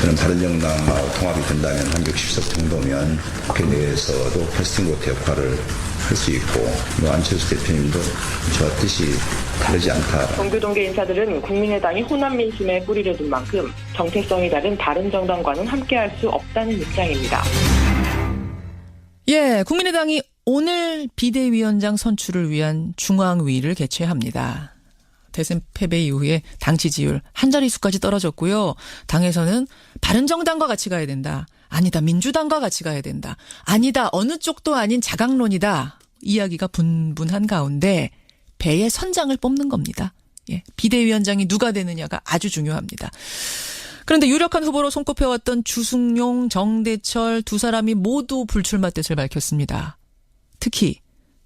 저는 바른정당하고 통합이 된다면 한 60석 정도면 국회 내에서도 캐스팅보트 역할을 할 수 있고 안철수 대표님도 저와 뜻이 다르지 않다. 동교동계 인사들은 국민의당이 호남 민심에 뿌리를 둔 만큼 정체성이 다른 바른정당과는 함께할 수 없다는 입장입니다. 예, 국민의당이 오늘 비대위원장 선출을 위한 중앙위를 개최합니다. 대선 패배 이후에 당 지지율 한 자릿수까지 떨어졌고요. 당에서는 바른정당과 같이 가야 된다. 아니다, 민주당과 같이 가야 된다. 아니다, 어느 쪽도 아닌 자강론이다. 이야기가 분분한 가운데 배의 선장을 뽑는 겁니다. 예, 비대위원장이 누가 되느냐가 아주 중요합니다. 그런데 유력한 후보로 손꼽혀왔던 주승용, 정대철 두 사람이 모두 불출마 뜻을 밝혔습니다. 특히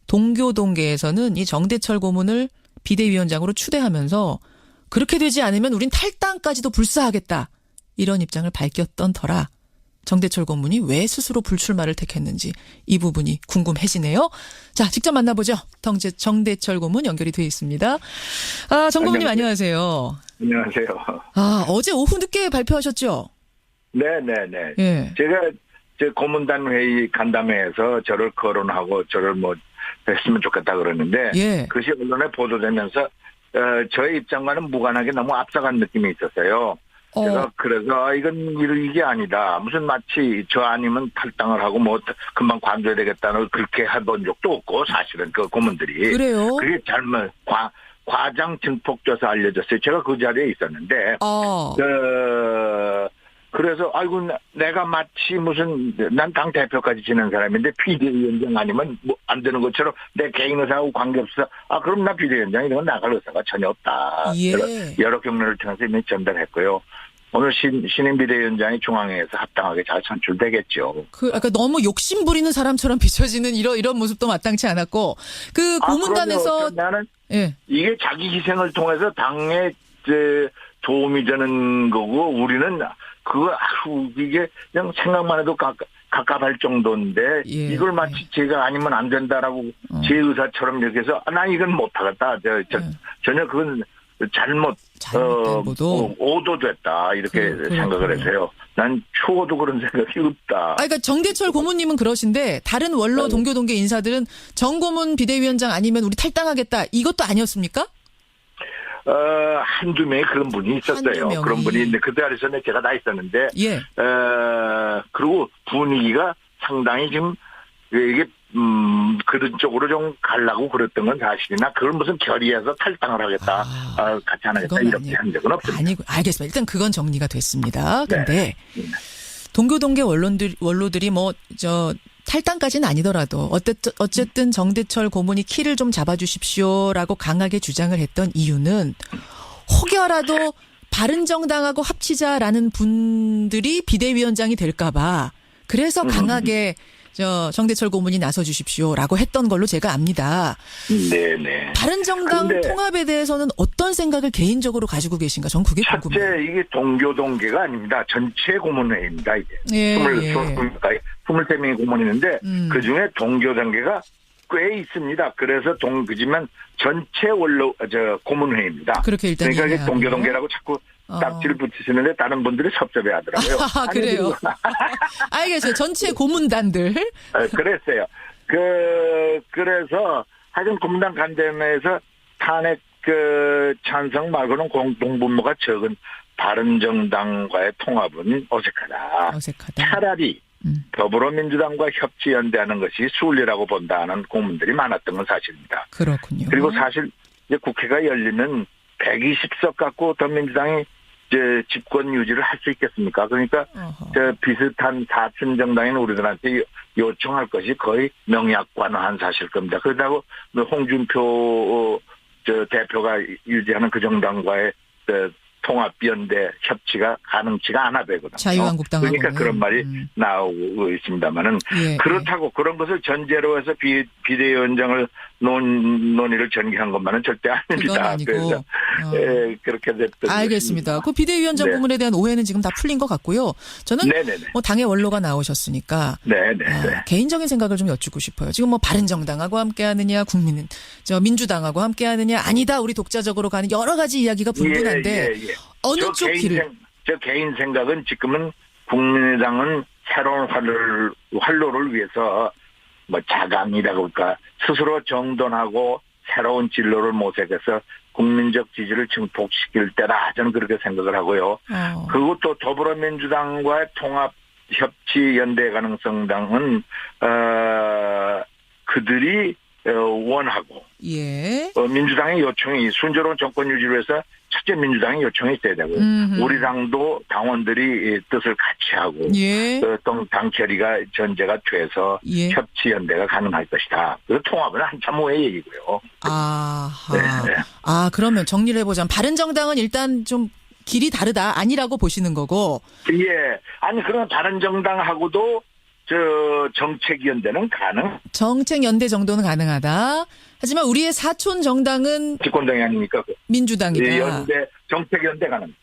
동교동계에서는 이 정대철 고문을 비대위원장으로 추대하면서 그렇게 되지 않으면 우린 탈당까지도 불사하겠다. 이런 입장을 밝혔던 터라 정대철 고문이 왜 스스로 불출마를 택했는지 이 부분이 궁금해지네요. 자, 직접 만나보죠. 정대철 고문 연결이 돼 있습니다. 아, 정 고문님 안녕하세요. 안녕하세요. 아, 어제 오후 늦게 발표하셨죠? 네네네. 예. 제가 고문단 회의 간담회에서 저를 거론하고 저를 했으면 좋겠다 그러는데 예. 그것이 언론에 보도되면서 저의 입장과는 무관하게 너무 앞서간 느낌이 있었어요. 제가 그래서 이건 이게 아니다. 무슨 마치 저 아니면 탈당을 하고 금방 관둬야 되겠다는 그렇게 해본 적도 없고 사실은 그 고문들이. 그래요? 그게 잘못 과장 증폭돼서 알려졌어요. 제가 그 자리에 있었는데. 그래서 아이고 내가 마치 무슨 난 당 대표까지 지낸 사람인데 비대위원장 아니면 안 되는 것처럼 내 개인 의사하고 관계없어. 그럼 나 비대위원장 이런 건 나갈 의사가 전혀 없다. 예. 여러 경로를 통해서 이미 전달했고요. 오늘 신임 비대위원장이 중앙회에서 합당하게 잘 선출되겠죠. 그러니까 너무 욕심 부리는 사람처럼 비춰지는 이런 모습도 마땅치 않았고 그 고문단에서 나는 예. 이게 자기 희생을 통해서 당에 도움이 되는 거고 우리는 이게 그냥 생각만 해도 갑갑할 정도인데 예. 이걸 마치 제가 아니면 안 된다라고 제 의사처럼 이렇게 해서 난 이건 못하겠다. 전혀 그건 잘못된 보도. 오도됐다 이렇게 생각을 해서요. 난 추호도 그런 생각이 없다. 그러니까 정대철 고문님은 그러신데 다른 원로 동교동계 인사들은 정 고문 비대위원장 아니면 우리 탈당하겠다 이것도 아니었습니까? 한두 명의 그런 분이 있었어요. 그런 분이 있는데 그 자리에서는 제가 다 있었는데, 예. 그리고 분위기가 상당히 지금 이게 그런 쪽으로 좀 가려고 그랬던 건 사실이나 그걸 무슨 결의해서 탈당을 하겠다, 같이 안 하겠다 이렇게 한 적은 없습니다. 아니고 알겠습니다. 일단 그건 정리가 됐습니다. 근데 동교동계 원로들이 탈당까지는 아니더라도 어쨌든 정대철 고문이 키를 좀 잡아주십시오라고 강하게 주장을 했던 이유는 혹여라도 바른정당하고 합치자라는 분들이 비대위원장이 될까 봐 그래서 강하게 정대철 고문이 나서주십시오라고 했던 걸로 제가 압니다. 네네. 바른정당 통합에 대해서는 어떤 생각을 개인적으로 가지고 계신가? 전 그게 궁금해요. 첫째 이게 동교동계가 아닙니다. 전체 고문회의입니다. 이게. 예, 23명의 고문이 있는데 그중에 동교동계가 꽤 있습니다. 그래서 그지만 전체 고문회의입니다. 그렇게 일단 그러니까 이게 동교동계라고 자꾸 딱지를 붙이시는데 다른 분들이 섭섭해 하더라고요. 그래요. 알겠어요. 전체 고문단들. 그랬어요. 그래서 하여튼 고문단 간담회에서 탄핵 찬성 말고는 공동분모가 적은 바른정당과의 통합은 어색하다. 차라리 더불어민주당과 협치연대하는 것이 순리라고 본다는 고문들이 많았던 건 사실입니다. 그렇군요. 그리고 사실 이제 국회가 열리면 120석 갖고 더민주당이 집권 유지를 할 수 있겠습니까? 그러니까 비슷한 사춘 정당인 우리들한테 요청할 것이 거의 명약관화한 사실 겁니다. 그렇다고 홍준표 대표가 유지하는 그 정당과의 통합연대 협치가 가능치가 않아 되거든요. 자유한국당하고는. 그러니까 그런 말이 나오고 있습니다만은 그렇다고 그런 것을 전제로 해서 비대위원장을 논의를 전개한 것만은 절대 아닙니다. 그건 아니고. 그래서 그렇게 됐던. 알겠습니다. 그 비대위원장 부분에 대한 오해는 지금 다 풀린 것 같고요. 저는 당의 원로가 나오셨으니까 개인적인 생각을 좀 여쭙고 싶어요. 지금 바른정당하고 함께하느냐, 민주당하고 함께하느냐, 아니다 우리 독자적으로 가는 여러 가지 이야기가 분분한데 어느 쪽 길을? 제 개인 생각은 지금은 국민의당은 새로운 활로를 위해서 뭐 자강이라고 할까 스스로 정돈하고 새로운 진로를 모색해서 국민적 지지를 증폭시킬 때라 저는 그렇게 생각을 하고요. 그리고 또 더불어민주당과의 통합 협치 연대 가능성당은 그들이 원하고 예. 민주당의 요청이 순조로운 정권 유지를 위해서 첫째 민주당의 요청이 있어야 되고 우리 당도 당원들이 뜻을 같이 하고 예. 당 결의가 전제가 돼서 예. 협치 연대가 가능할 것이다. 그 통합은 한참 후의 얘기고요. 아하. 네. 아, 그러면 정리를 해보자면 바른정당은 일단 좀 길이 다르다 아니라고 보시는 거고. 예. 아니 그러면 다른 정당하고도 정책연대는 가능? 정책연대 정도는 가능하다. 하지만 우리의 사촌 정당은 집권당이 아니니까 민주당이다. 연대 정책연대 가능.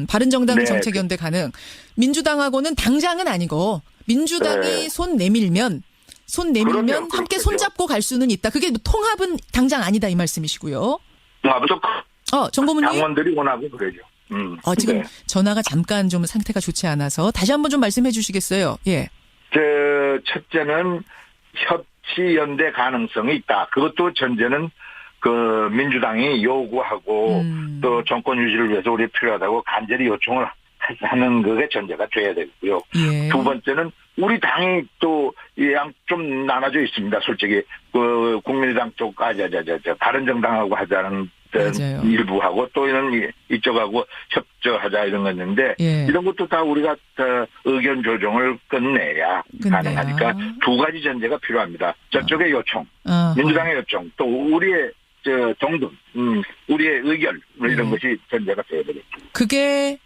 바른정당은 네. 정책연대 가능. 민주당하고는 당장은 아니고 민주당이 네. 손 내밀면 그럼요. 함께 그렇죠. 손잡고 갈 수는 있다. 그게 통합은 당장 아니다 이 말씀이시고요. 정 고문님. 당원들이 원하고 그러죠. 지금 네. 전화가 잠깐 좀 상태가 좋지 않아서 다시 한번 좀 말씀해 주시겠어요? 예. 첫째는 협치 연대 가능성이 있다. 그것도 전제는 그 민주당이 요구하고 또 정권 유지를 위해서 우리 필요하다고 간절히 요청을 하는 그게 전제가 돼야 되고요. 예. 두 번째는 우리 당이 또 좀 나눠져 있습니다. 솔직히 그 국민의당 쪽 다른 정당하고 하자는 맞아요. 일부하고 또 이쪽하고 협조하자 이런 거였는데 예. 이런 것도 다 우리가 의견 조정을 끝내야 가능하니까 두 가지 전제가 필요합니다. 저쪽의 요청, 민주당의 요청, 또 우리의 정돈, 우리의 의견 이런 것이 전제가 되어야 되겠죠. 그게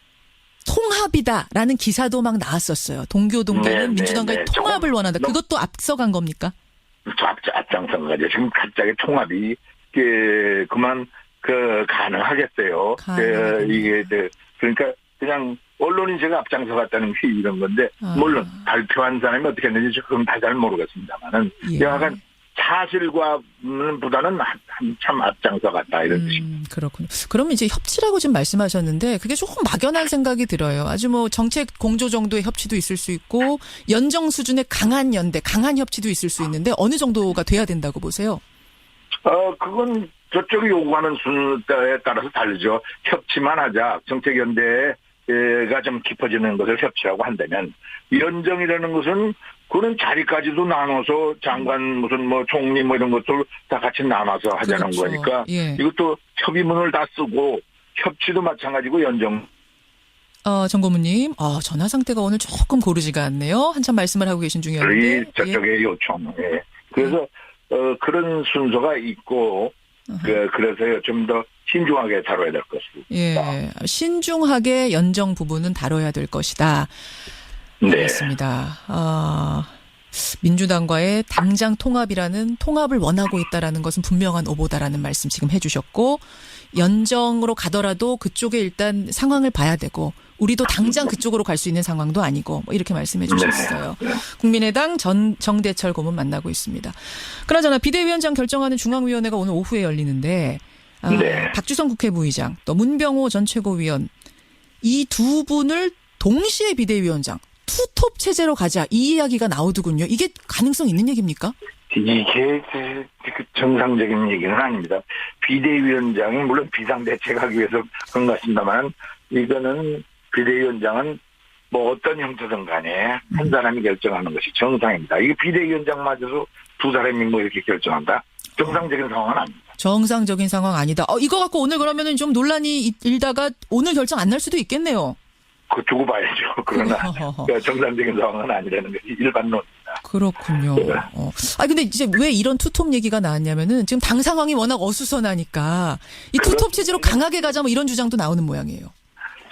통합이다라는 기사도 막 나왔었어요. 동교는 네, 민주당과의 네. 통합을 원한다. 그것도 앞서간 겁니까? 앞장선 거죠. 지금 갑자기 통합이 그만 가능하겠어요. 이게 그러니까 그냥 언론이 제가 앞장서 갔다는 게 이런 건데 물론 발표한 사람이 어떻게 했는지 그건 다 잘 모르겠습니다만은 약간 사실과보다는 한참 앞장서 갔다 이런 뜻입니다. 그렇군요. 그러면 이제 협치라고 지금 말씀하셨는데 그게 조금 막연한 생각이 들어요. 아주 뭐 정책 공조 정도의 협치도 있을 수 있고 연정 수준의 강한 연대, 강한 협치도 있을 수 있는데 어느 정도가 돼야 된다고 보세요? 그건 저쪽이 요구하는 순서에 따라서 다르죠. 협치만 하자. 정책연대가 좀 깊어지는 것을 협치라고 한다면 연정이라는 것은 그런 자리까지도 나눠서 장관 무슨 총리 이런 것들 다 같이 나눠서 하자는 그렇죠. 거니까 예. 이것도 협의문을 다 쓰고 협치도 마찬가지고 연정. 정 고문님, 전화 상태가 오늘 조금 고르지가 않네요. 한참 말씀을 하고 계신 중이었는데. 저쪽의 요청. 예. 그래서 그런 순서가 있고 그래서 좀 더 신중하게 다뤄야 될 것입니다. 예, 신중하게 연정 부분은 다뤄야 될 것이다. 네. 알겠습니다. 민주당과의 당장 통합을 원하고 있다라는 것은 분명한 오보다라는 말씀 지금 해주셨고 연정으로 가더라도 그쪽에 일단 상황을 봐야 되고 우리도 당장 그쪽으로 갈 수 있는 상황도 아니고 이렇게 말씀해 주셨어요. 네. 국민의당 정대철 고문 만나고 있습니다. 그나저나 비대위원장 결정하는 중앙위원회가 오늘 오후에 열리는데 네. 박주선 국회부의장 또 문병호 전 최고위원 이 두 분을 동시에 비대위원장 투톱 체제로 가자 이 이야기가 나오더군요. 이게 가능성 있는 얘기입니까? 이게 정상적인 얘기는 아닙니다. 비대위원장이 물론 비상대책하기 위해서 그런 것 같습니다만 이거는 비대위원장은 어떤 형태든 간에 한 사람이 결정하는 것이 정상입니다. 이게 비대위원장마저도 두 사람이 이렇게 결정한다? 정상적인 상황은 아닙니다. 정상적인 상황 아니다. 이거 갖고 오늘 그러면은 좀 논란이 일다가 오늘 결정 안 날 수도 있겠네요. 두고 봐야죠. 그러나 정상적인 상황은 아니라는 것이 일반론입니다. 그렇군요. 네. 근데 이제 왜 이런 투톱 얘기가 나왔냐면은 지금 당 상황이 워낙 어수선하니까 이 투톱 체제로 강하게 가자 이런 주장도 나오는 모양이에요.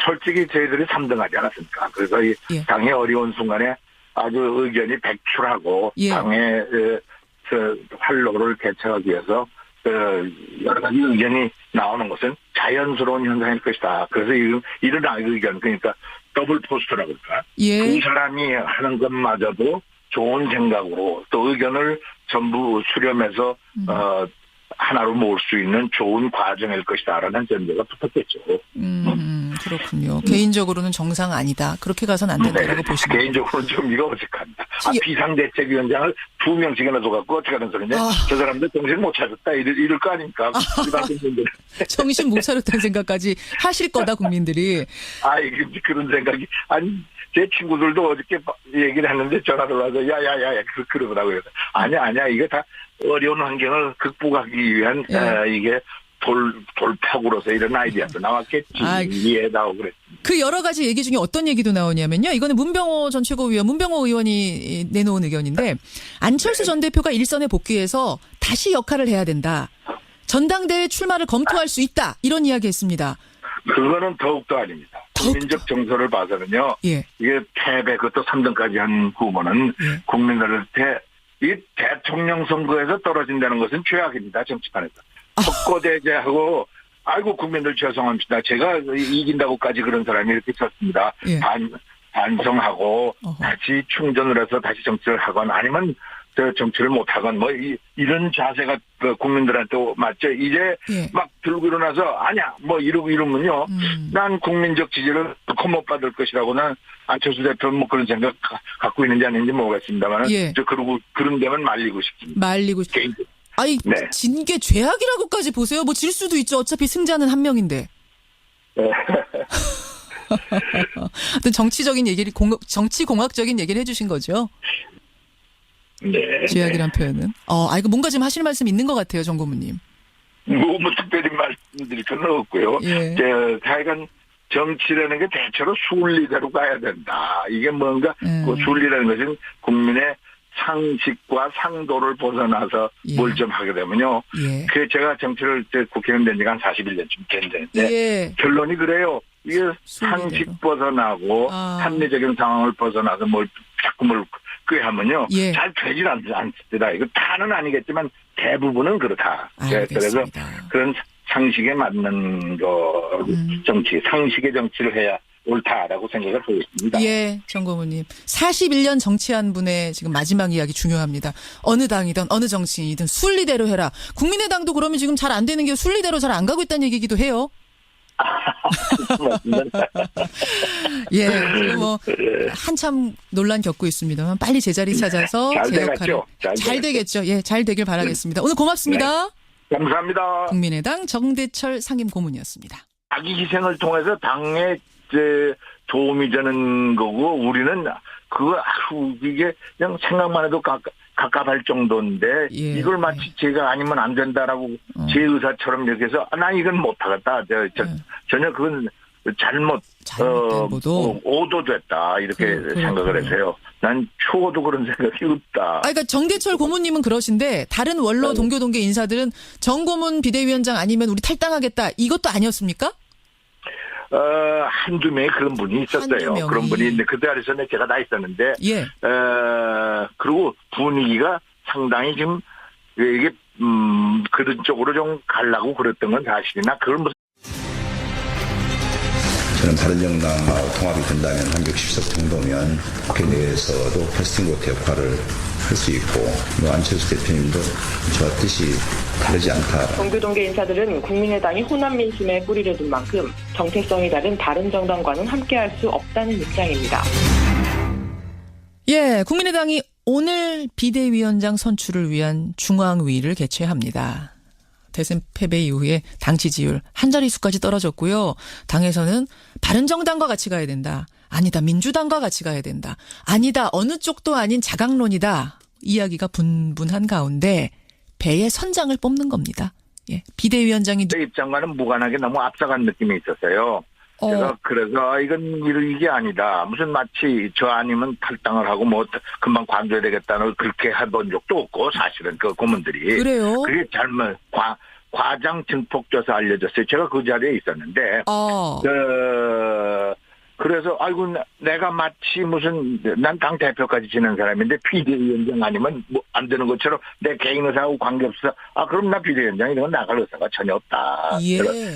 솔직히 저희들이 3등하지 않았습니까? 그래서 이 당의 어려운 순간에 아주 의견이 백출하고 당의 활로를 개척하기 위해서 여러 가지 의견이 나오는 것은 자연스러운 현상일 것이다. 그래서 이런 의견 그러니까 더블 포스트라고 할까? 두 사람이 하는 것마저도 좋은 생각으로 또 의견을 전부 수렴해서 하나로 모을 수 있는 좋은 과정일 것이다라는 전제가 붙었겠죠. 그렇군요. 개인적으로는 정상 아니다. 그렇게 가선 안 된다고 보시는 개인적으로는 좀 이거 어색합니다. 비상대책위원장을 2명씩이나 둬갖고 어떻게 하는 소리냐. 저 사람들 정신 못 차렸다. 이럴 거 아닙니까? 정신 못 차렸다는 생각까지 하실 거다, 국민들이. 그런 생각이. 아니, 제 친구들도 어저께 얘기를 했는데 전화를 와서 야야야 그러더라고요. 아니야 이게 다 어려운 환경을 극복하기 위한 이게 돌파구로서 이런 아이디어도 나왔겠지. 이해다오 그랬습니다. 그 여러 가지 얘기 중에 어떤 얘기도 나오냐면요. 이거는 문병호 전 최고위원, 문병호 의원이 내놓은 의견인데 안철수 전 대표가 일선에 복귀해서 다시 역할을 해야 된다. 전당대회 출마를 검토할 수 있다. 이런 이야기 했습니다. 그거는 더욱더 아닙니다. 국민적 정서를 봐서는요. 이게 패배 그것도 3등까지 한 후보는 국민들한테 이 대통령 선거에서 떨어진다는 것은 죄악입니다. 정치판에서. 석고대죄하고 아이고 국민들 죄송합니다. 제가 이긴다고까지 그런 사람이 이렇게 쳤습니다. 반성하고 다시 충전을 해서 다시 정치를 하건 아니면 정치를 못하건 뭐 이런 자세가 국민들한테 맞죠. 이제 막 들고 일어나서 아니야 뭐 이러면요. 난 국민적 지지를 못 받을 것이라고 난 안철수 대표는 뭐 그런 생각 갖고 있는지 아닌지 모르겠습니다만 그러고 그런 데만 말리고 싶습니다. 진 게 죄악이라고까지 보세요. 뭐 질 수도 있죠. 어차피 승자는 한 명인데. 어떤 정치적인 얘기를 정치공학적인 얘기를 해주신 거죠. 네. 죄악이란 표현은. 이거 뭔가 좀 하실 말씀 있는 것 같아요, 정 고문님. 뭐 특별히 말씀드릴 건 없고요. 하여간 정치라는 게 대체로 순리대로 가야 된다. 이게 뭔가 그 순리라는 것은 국민의 상식과 상도를 벗어나서 뭘 좀 하게 되면요. 그 제가 정치를 국회의원 된 지가 한 41년쯤 됐는데 결론이 그래요. 이게 상식 벗어나고 합리적인 상황을 벗어나서 자꾸 하면요. 잘 되질 않습니다. 이거 다는 아니겠지만 대부분은 그렇다. 그래서 그런 상식에 맞는 정치, 상식의 정치를 해야 옳다라고 생각을 하고 있습니다. 정 고문님. 41년 정치한 분의 지금 마지막 이야기 중요합니다. 어느 당이든 어느 정치인이든 순리대로 해라. 국민의당도 그러면 지금 잘 안 되는 게 순리대로 잘 안 가고 있다는 얘기기도 해요. 한참 논란 겪고 있습니다만 빨리 제자리 찾아서 제 역할을 잘 되겠죠. 잘 되길 바라겠습니다. 오늘 고맙습니다. 감사합니다. 국민의당 정대철 상임 고문이었습니다. 자기 희생을 통해서 당에 도움이 되는 거고 우리는 이게 그냥 생각만 해도 갑갑할 정도인데 이걸 마치 제가 아니면 안 된다라고 제 의사처럼 이렇게 해서 난 이건 못하겠다. 전혀 그건 오도됐다 이렇게 생각을 해서요. 난 추워도 그런 생각이 없다. 그러니까 정대철 고문님은 그러신데 다른 원로 동교동계 인사들은 정 고문 비대위원장 아니면 우리 탈당하겠다 이것도 아니었습니까? 한두 명의 그런 분이 있었어요. 그런 분이 있는데 그 자리에서는 제가 다 있었는데 그리고 분위기가 상당히 지금 이게 그런 쪽으로 좀 가려고 그랬던 건 사실이나 그걸 무슨 저는 바른정당하고 통합이 된다면 360석 정도면 국회 내에서도 캐스팅보트 역할을 할 수 있고 안철수 대표님도 저와 뜻이 다르지 않다. 동교동계 인사들은 국민의당이 호남 민심에 뿌리를 둔 만큼 정체성이 다른 다른 정당과는 함께할 수 없다는 입장입니다. 국민의당이 오늘 비대위원장 선출을 위한 중앙위를 개최합니다. 대선 패배 이후에 당 지지율 한 자릿수까지 떨어졌고요. 당에서는 바른정당과 같이 가야 된다. 아니다. 민주당과 같이 가야 된다. 아니다. 어느 쪽도 아닌 자강론이다. 이야기가 분분한 가운데 배의 선장을 뽑는 겁니다. 비대위원장이 제 입장과는 무관하게 너무 앞서간 느낌이 있었어요. 제가 그래서 이건 이게 아니다. 무슨 마치 저 아니면 탈당을 하고 금방 관둬야 되겠다는 그렇게 해본 적도 없고 사실은 그 고문들이. 그래요? 그게 잘못 과장 증폭돼서 알려졌어요. 제가 그 자리에 있었는데. 그래서 아이고 내가 마치 무슨 난 당 대표까지 지낸 사람인데 비대위원장 아니면 안 되는 것처럼 내 개인 의사하고 관계없어. 그럼 나 비대위원장 이런 건 나갈 의사가 전혀 없다.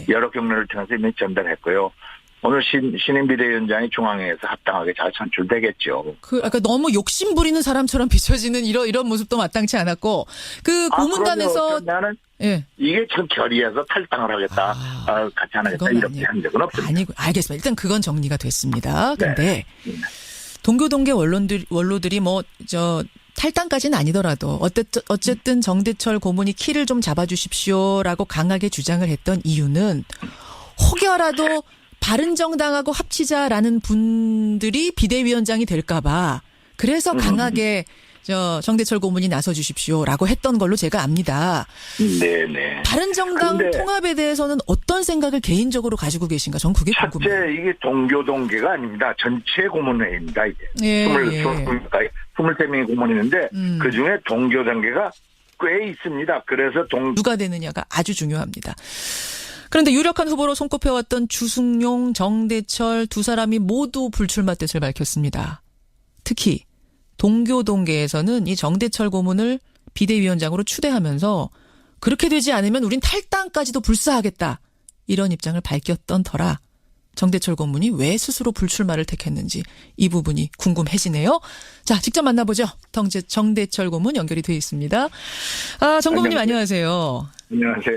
여러 경로를 통해서 이미 전달했고요. 오늘 신임 비대위원장이 중앙회에서 합당하게 잘 선출되겠죠. 아까 너무 욕심 부리는 사람처럼 비춰지는 이런 모습도 마땅치 않았고, 고문단에서. 나는 예. 이게 참 결의해서 탈당을 하겠다, 같이 안 하겠다, 이렇게 한 적은 없습니다. 아니고, 알겠습니다. 일단 그건 정리가 됐습니다. 근데, 동교동계 원로들이 탈당까지는 아니더라도, 어쨌든 정대철 고문이 키를 좀 잡아주십시오라고 강하게 주장을 했던 이유는, 혹여라도 바른정당하고 합치자라는 분들이 비대위원장이 될까봐, 그래서 강하게 정대철 고문이 나서주십시오라고 했던 걸로 제가 압니다. 네네. 바른정당 통합에 대해서는 어떤 생각을 개인적으로 가지고 계신가? 전 그게 궁금해요. 첫째, 이게 동교동계가 아닙니다. 전체 고문회의입니다. 이게. 예, 23명의 고문이 있는데 그중에 동교동계가 꽤 있습니다. 그래서 누가 되느냐가 아주 중요합니다. 그런데 유력한 후보로 손꼽혀왔던 주승용, 정대철 두 사람이 모두 불출마 뜻을 밝혔습니다. 특히 동교동계에서는 이 정대철 고문을 비대위원장으로 추대하면서 그렇게 되지 않으면 우린 탈당까지도 불사하겠다. 이런 입장을 밝혔던 터라 정대철 고문이 왜 스스로 불출마를 택했는지 이 부분이 궁금해지네요. 자, 직접 만나보죠. 정대철 고문 연결이 되어 있습니다. 정 고문님 안녕하세요. 안녕하세요.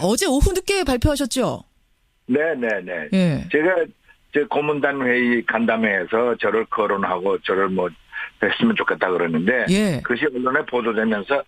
어제 오후 늦게 발표하셨죠? 네네네. 예. 제가 고문단 회의 간담회에서 저를 거론하고 저를 했으면 좋겠다 그러는데 예. 그것이 언론에 보도되면서